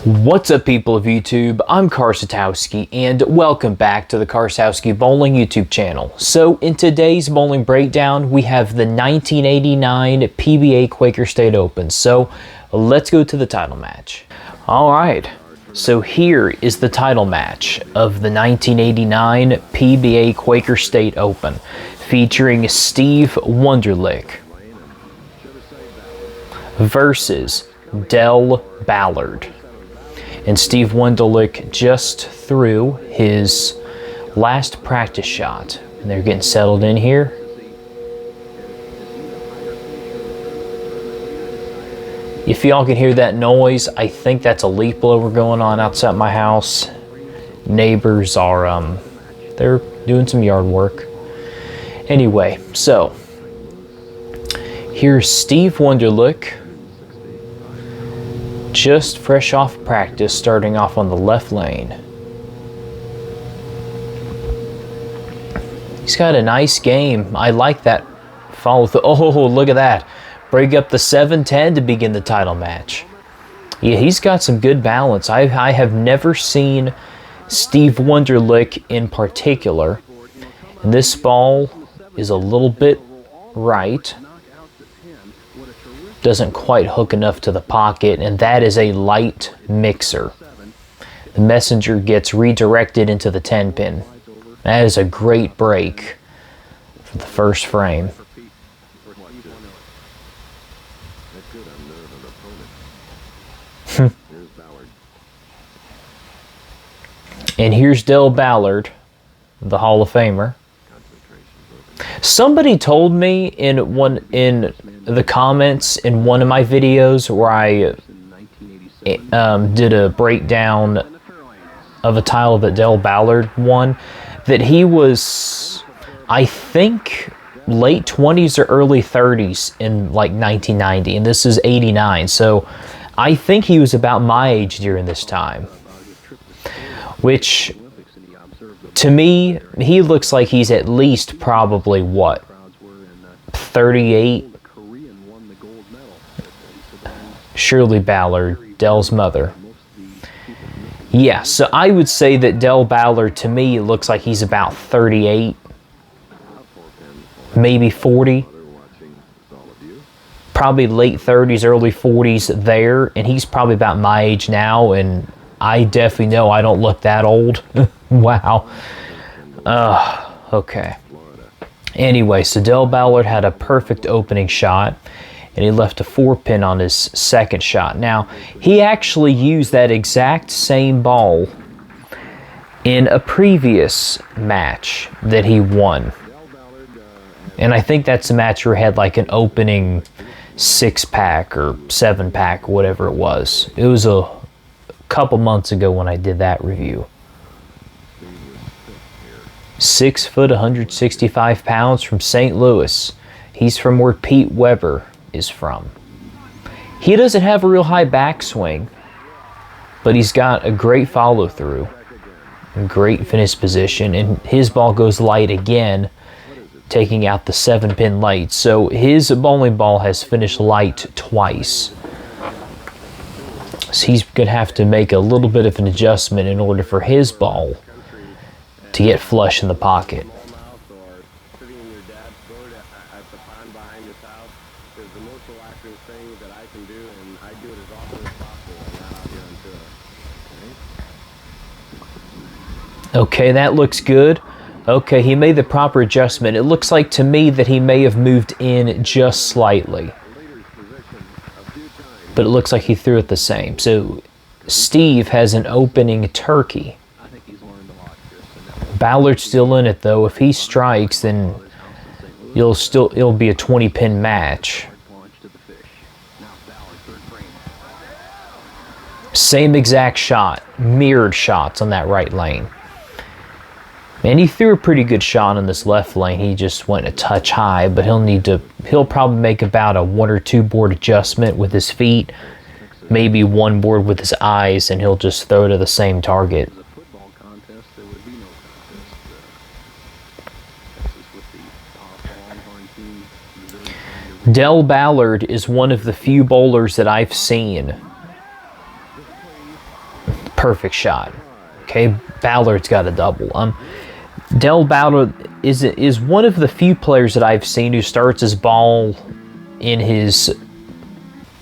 What's up, people of YouTube? I'm Karsatowski, and welcome back to the Karsatowski Bowling YouTube channel. So, in today's bowling breakdown, we have the 1989 PBA Quaker State Open. So, let's go to the title match. Alright, so here is the title match of the 1989 PBA Quaker State Open, featuring Steve Wunderlich versus Del Ballard. And Steve Wunderlich just threw his last practice shot. And they're getting settled in here. If y'all can hear that noise, I think that's a leaf blower going on outside my house. Neighbors are, they're doing some yard work. Anyway, so here's Steve Wunderlich. Just fresh off practice, starting off on the left lane. He's got a nice game. I like that follow through. Oh, look at that. Break up the 7-10 to begin the title match. Yeah, he's got some good balance. I have never seen Steve Wunderlich in particular. And this ball is a little bit right. Doesn't quite hook enough to the pocket, and that is a light mixer. The messenger gets redirected into the 10 pin. That is a great break for the first frame. And here's Del Ballard, the Hall of Famer. Somebody told me in the comments in one of my videos where I did a breakdown of a title that Del Ballard won, that he was, I think, late 20s or early 30s in like 1990, and this is 89, so I think he was about my age during this time, which to me, he looks like he's at least probably, what, 38? Shirley Ballard, Del's mother. Yeah, so I would say that Del Ballard, to me, looks like he's about 38, maybe 40. Probably late 30s, early 40s there, and he's probably about my age now, and I definitely know I don't look that old. Wow. Okay. Anyway, so Del Ballard had a perfect opening shot, and he left a 4-pin on his second shot. Now, he actually used that exact same ball in a previous match that he won. And I think that's the match where he had like an opening 6-pack or 7-pack, whatever it was. It was a couple months ago when I did that review. 6 foot, 165 pounds from St. Louis. He's from where Pete Weber is from. He doesn't have a real high backswing, but he's got a great follow through, and great finish position, and his ball goes light again, taking out the 7-pin light. So his bowling ball has finished light twice. So he's going to have to make a little bit of an adjustment in order for his ball to get flush in the pocket. Okay, that looks good. Okay, he made the proper adjustment. It looks like to me that he may have moved in just slightly, but it looks like he threw it the same. So Steve has an opening turkey. Ballard's still in it though. If he strikes, then it'll be a 20-pin match. Same exact shot, mirrored shots on that right lane. And he threw a pretty good shot on this left lane. He just went a touch high, but he'll probably make about a 1 or 2 board adjustment with his feet, maybe 1 board with his eyes, and he'll just throw to the same target. Del Ballard is one of the few bowlers that I've seen Perfect shot. Okay, Ballard's got a double. Del Ballard is one of the few players that I've seen who starts his ball in his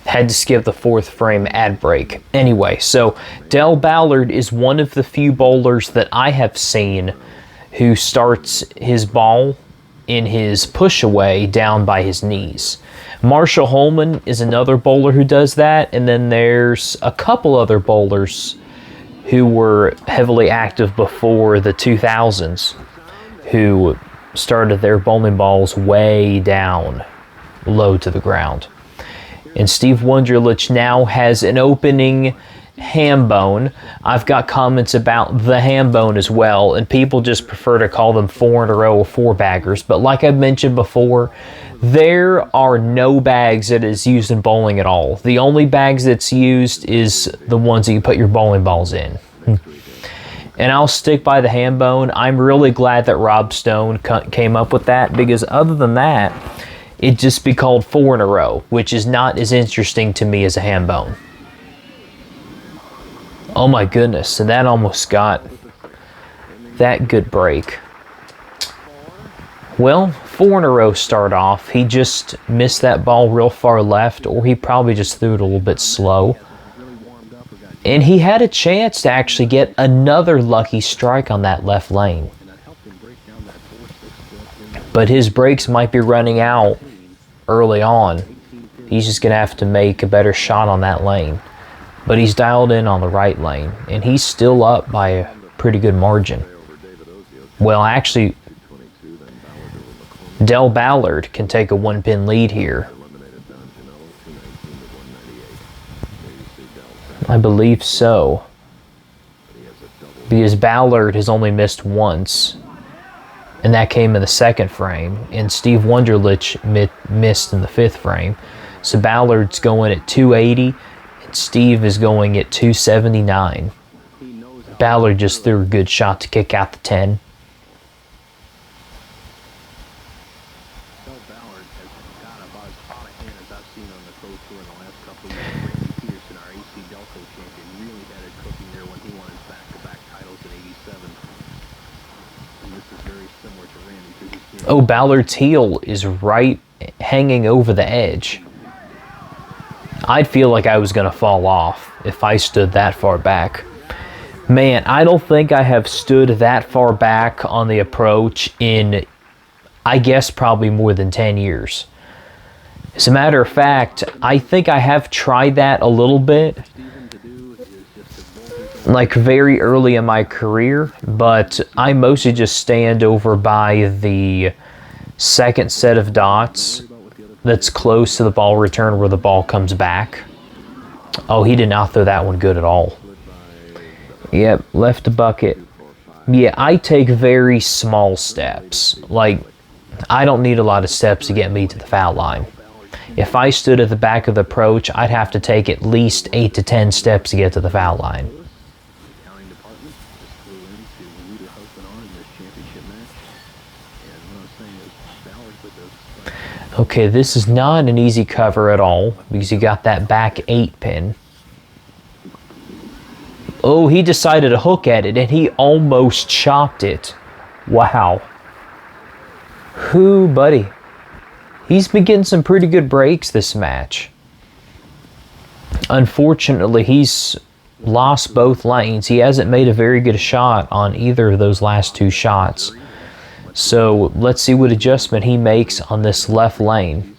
had to skip the fourth frame ad break. Anyway, so Del Ballard is one of the few bowlers that I have seen who starts his ball in his push away down by his knees. Marshall Holman is another bowler who does that, and then there's a couple other bowlers who were heavily active before the 2000s who started their bowling balls way down, low to the ground. And Steve Wunderlich now has an opening ham bone. I've got comments about the ham bone as well, and people just prefer to call them 4 in a row or 4 baggers. But like I've mentioned before, there are no bags that is used in bowling at all. The only bags that's used is the ones that you put your bowling balls in. And I'll stick by the ham bone. I'm really glad that Rob Stone came up with that, because other than that, it'd just be called 4 in a row, which is not as interesting to me as a ham bone. Oh my goodness, and that almost got that good break. Well, 4 in a row start off. He just missed that ball real far left, or he probably just threw it a little bit slow. And he had a chance to actually get another lucky strike on that left lane. But his brakes might be running out early on. He's just going to have to make a better shot on that lane. But he's dialed in on the right lane, and he's still up by a pretty good margin. Well, actually, Del Ballard can take a 1-pin lead here. I believe so. Because Ballard has only missed once, and that came in the 2nd frame, and Steve Wunderlich missed in the 5th frame. So Ballard's going at 280, and Steve is going at 279. Ballard just threw a good shot to kick out the 10. Oh, Ballard's heel is right hanging over the edge. I'd feel like I was going to fall off if I stood that far back. Man, I don't think I have stood that far back on the approach in, I guess, probably more than 10 years. As a matter of fact, I think I have tried that a little bit, like very early in my career, but I mostly just stand over by the 2nd set of dots that's close to the ball return where the ball comes back. Oh, he did not throw that one good at all. Yep, left the bucket. Yeah, I take very small steps. Like, I don't need a lot of steps to get me to the foul line. If I stood at the back of the approach, I'd have to take at least 8 to 10 steps to get to the foul line. Okay, this is not an easy cover at all, because you got that back 8-pin. Oh, he decided to hook at it, and he almost chopped it. Wow. Whoo, buddy. He's been getting some pretty good breaks this match. Unfortunately, he's lost both lanes. He hasn't made a very good shot on either of those last 2 shots. So let's see what adjustment he makes on this left lane.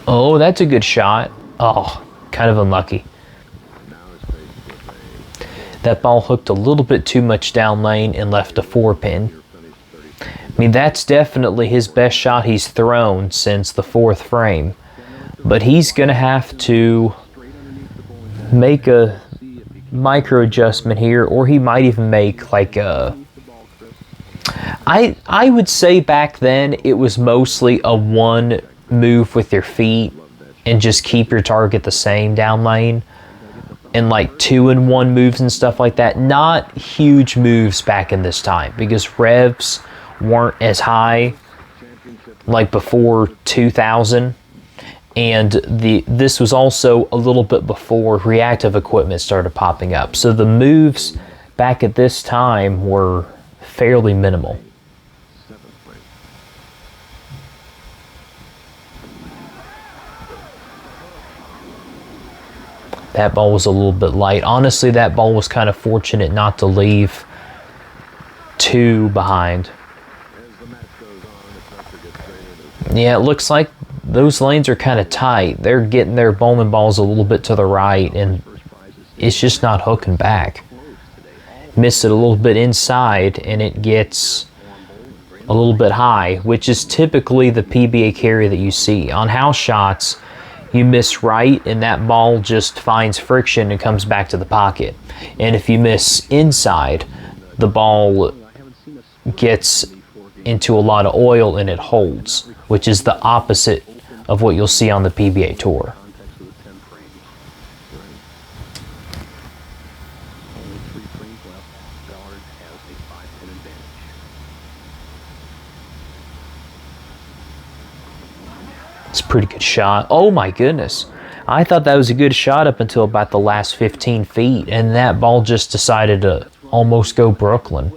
Oh, that's a good shot. Oh, kind of unlucky. That ball hooked a little bit too much down lane and left a 4-pin. I mean, that's definitely his best shot he's thrown since the 4th frame. But he's going to have to make a micro adjustment here, or he might even make like a... I would say back then it was mostly a 1 move with your feet and just keep your target the same down lane. and like 2-in-1 moves and stuff like that. Not huge moves back in this time because revs weren't as high like before 2000, and this was also a little bit before reactive equipment started popping up. So the moves back at this time were fairly minimal. That ball was a little bit light. Honestly, that ball was kind of fortunate not to leave 2 behind. Yeah, it looks like those lanes are kind of tight. They're getting their bowling balls a little bit to the right, and it's just not hooking back. Miss it a little bit inside, and it gets a little bit high, which is typically the PBA carry that you see. On house shots, you miss right, and that ball just finds friction and comes back to the pocket. And if you miss inside, the ball gets into a lot of oil and it holds, which is the opposite of what you'll see on the PBA Tour. It's a pretty good shot. Oh my goodness. I thought that was a good shot up until about the last 15 feet, and that ball just decided to almost go Brooklyn.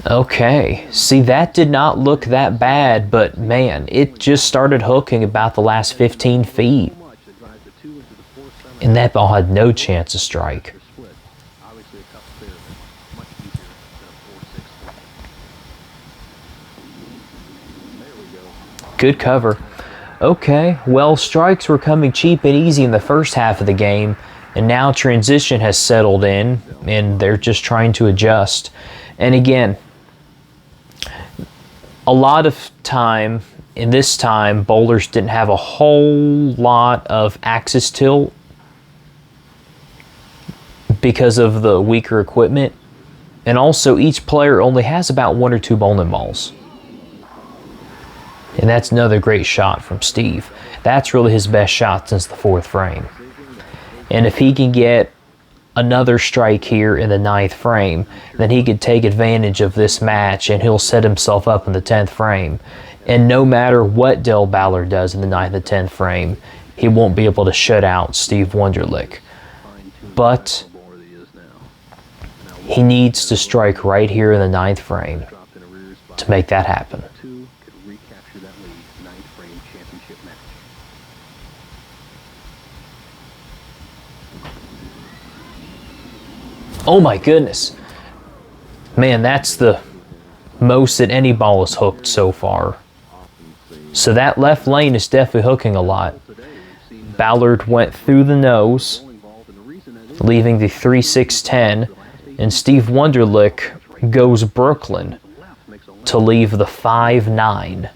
Okay, see, that did not look that bad, but man, it just started hooking about the last 15 feet. And that ball had no chance to strike. Good cover. Okay, well, strikes were coming cheap and easy in the first half of the game, and now transition has settled in, and they're just trying to adjust. And again, a lot of time, in this time, bowlers didn't have a whole lot of axis tilt because of the weaker equipment. And also, each player only has about 1 or 2 bowling balls. And that's another great shot from Steve. That's really his best shot since the 4th frame. And if he can get another strike here in the 9th frame, then he could take advantage of this match and he'll set himself up in the 10th frame. And no matter what Del Ballard does in the 9th and 10th frame, he won't be able to shut out Steve Wunderlich. But he needs to strike right here in the 9th frame to make that happen. Oh my goodness. Man, that's the most that any ball has hooked so far. So that left lane is definitely hooking a lot. Ballard went through the nose, leaving the 3-6-10, and Steve Wunderlich goes Brooklyn to leave the 5-9.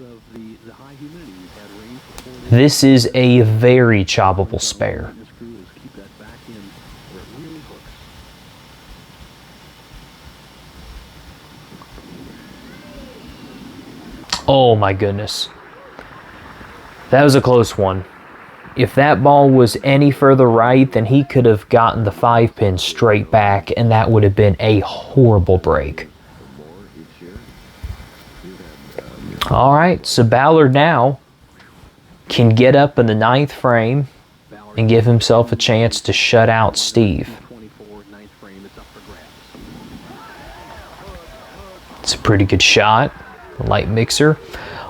This is a very choppable spare. Oh my goodness. That was a close one. If that ball was any further right, then he could have gotten the 5-pin straight back, and that would have been a horrible break. All right, so Ballard now can get up in the 9th frame and give himself a chance to shut out Steve. It's a pretty good shot. Light mixer.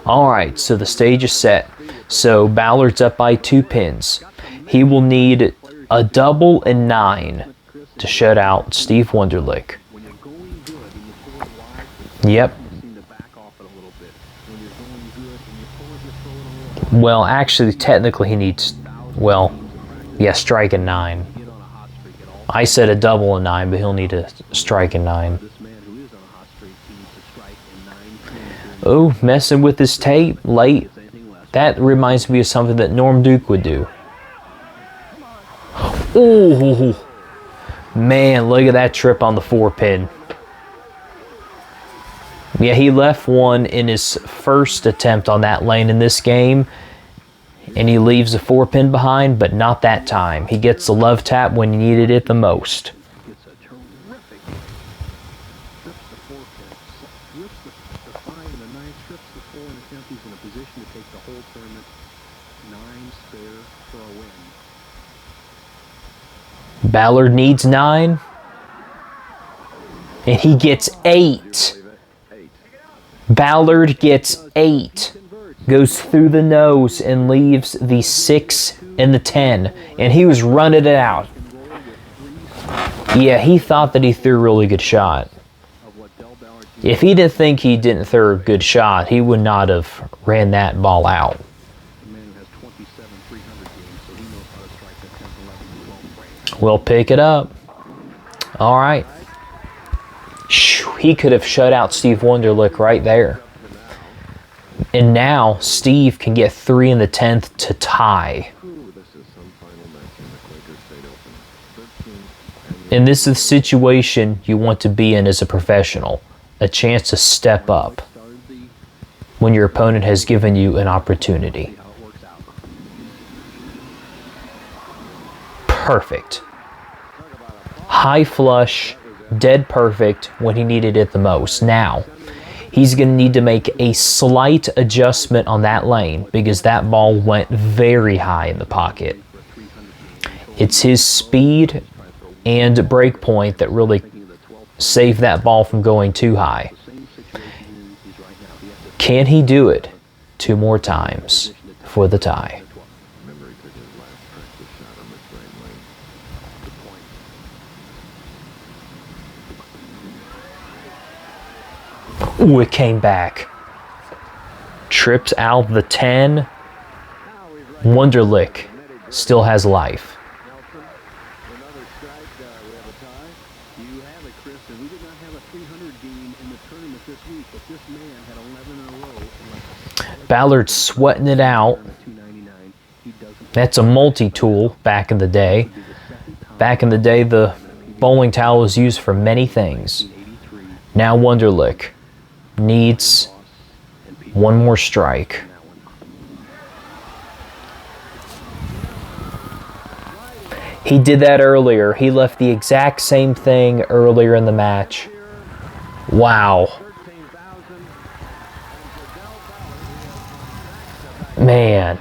All right, so the stage is set. So Ballard's up by 2 pins. He will need a double and 9 to shut out Steve Wunderlich. Yep. Well, actually, technically he needs, well, yeah, strike and 9. I said a double and 9, but he'll need a strike and 9. Oh, messing with his tape late. That reminds me of something that Norm Duke would do. Oh, man, look at that trip on the 4-pin. Yeah, he left one in his first attempt on that lane in this game, And he leaves a 4-pin behind, but not that time. He gets the love tap when he needed it the most. Gets a terrific trips the 4-pin, whips the 5 and the 9, trips the 4 and attempt. He's in a position to take the whole tournament. 9 spare for a win. Ballard needs 9. And he gets 8. Ballard gets 8. Goes through the nose and leaves the 6 and the 10. And he was running it out. Yeah, he thought that he threw a really good shot. If he didn't think he didn't throw a good shot, he would not have ran that ball out. We'll pick it up. All right. He could have shut out Steve Wunderlich right there. And now Steve can get 3 in the 10th to tie. And this is the situation you want to be in as a professional. A chance to step up when your opponent has given you an opportunity. Perfect. High flush, dead perfect when he needed it the most. Now, he's going to need to make a slight adjustment on that lane because that ball went very high in the pocket. It's his speed and break point that really saved that ball from going too high. Can he do it 2 more times for the tie? Ooh, it came back. Trips out the 10. Wunderlich still has life. Ballard's sweating it out. That's a multi-tool back in the day. Back in the day, the bowling towel was used for many things. Now Wunderlich needs 1 more strike. He did that earlier. He left the exact same thing earlier in the match. Wow. Man.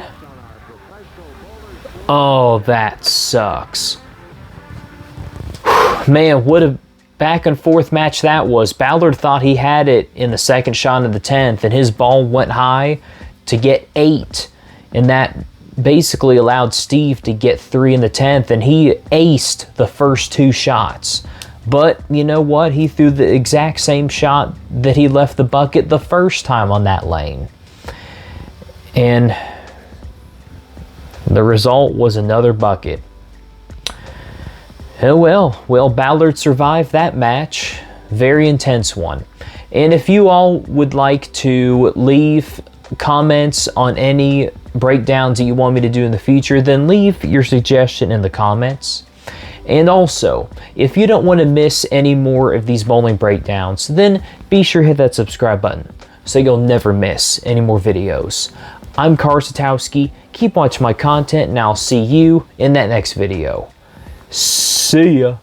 Oh, that sucks. Man, what a back and forth match that was. Ballard thought he had it in the second shot of the 10th, and his ball went high to get 8. And that basically allowed Steve to get 3 in the 10th, and he aced the first 2 shots. But you know what? He threw the exact same shot that he left the bucket the first time on that lane. And the result was another bucket. Oh well, Ballard survived that match. Very intense one. And if you all would like to leave comments on any breakdowns that you want me to do in the future, then leave your suggestion in the comments. And also, if you don't want to miss any more of these bowling breakdowns, then be sure to hit that subscribe button so you'll never miss any more videos. I'm Karsatowski. Keep watching my content, and I'll see you in that next video. See ya.